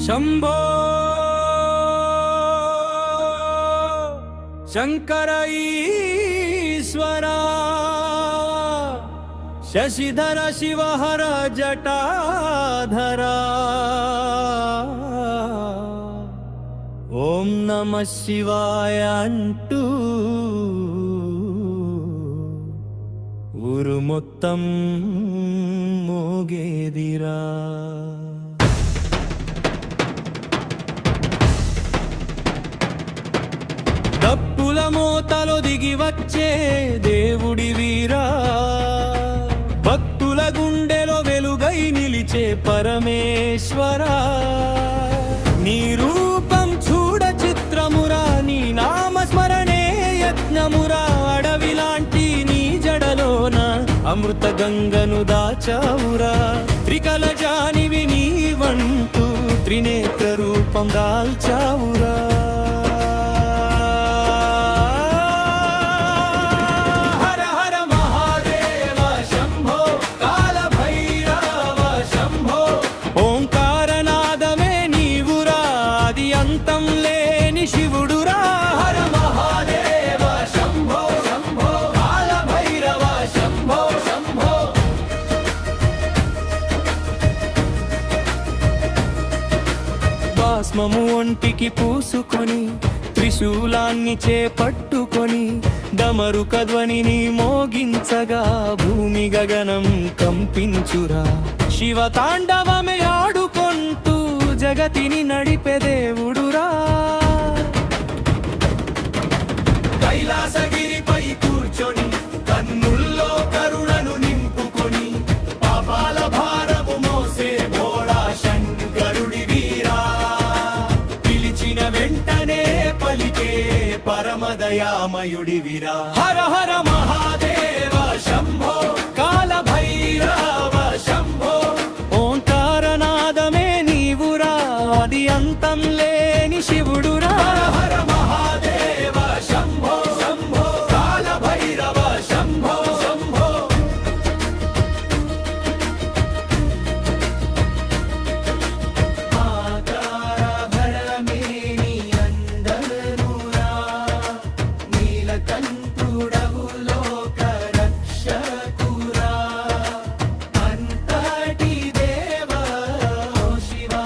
శంభో శంకర ఈశ్వరా శశిధర శివహర జటాధరా ఓం నమః శివాయ అంటూ ఊరు మొత్తం మోగేదిరా. డప్పుల మోతలో దిగి వచ్చే దేవుడి వీరా, భక్తుల గుండెలో వెలుగై నిలిచే పరమేశ్వరా. నీ రూపం చూడ చిత్రమురా, నీ నామస్మరణే యజ్ఞమురా. అడవిలాంటి నీ జడలోన అమృత గంగను దాచావురా. త్రికల జానివి నీవంటూ త్రినేత్ర రూపం దాల్చావురా. అంతం లేని శివుడురా. హర మహాదేవ శంభో శంభో కాల భైరవ శంభో శంభో. భస్మము ఒంటికి పూసుకొని త్రిశూలాన్ని చేపట్టుకొని డమరుక ధ్వనిని మోగించగా భూమి గగనం కంపించురా. శివ తాండవమే ఆడుకొంటూ జగతిని నడిపే దేవుడురా. కైలాసగిరిపై కూర్చొని కన్నుల్లో కరుణను నింపుకొని పాపాల భారము మోసే భోళా శంకరుడి వీరా. పిలిచిన వెంటనే పలికే పరమదయామయుడి వీరా. హర హర మహాదేవ శంభో కాల భైరవ శంభో. ఓంకారనాదమే నీవురా, అది అంతం లేని శివుడురా. హర హర మహాదేవ శంభో శంభో కాల భైరవ శంభో శంభో. ఆకారభరమేని అందరురా, నీలకంఠుడవు లోక రక్షకురా. అంతటి దేవా శివా,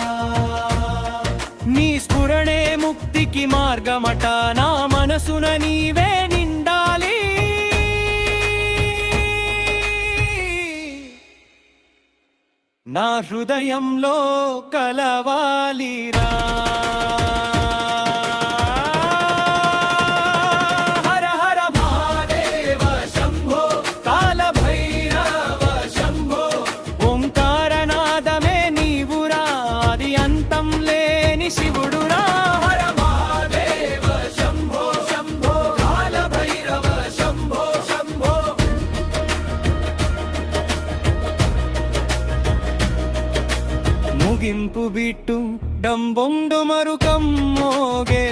నీ స్ఫురణే ముక్తికి మార్గమట. నా మనసున నీవే నిండాలి. నా హృదయంలో కలవాలిరా. హర హర మహాదేవ శంభో కాల భైరవ శంభో. ఓంకారనాదమే నీవురా, అది అంతం లేని శివుడురా. హర మహాదేవ శంభో శంభో కాల భైరవ శంభో శంభో. ముగింపు బిట్టు డంబొండు మరుకం మోగే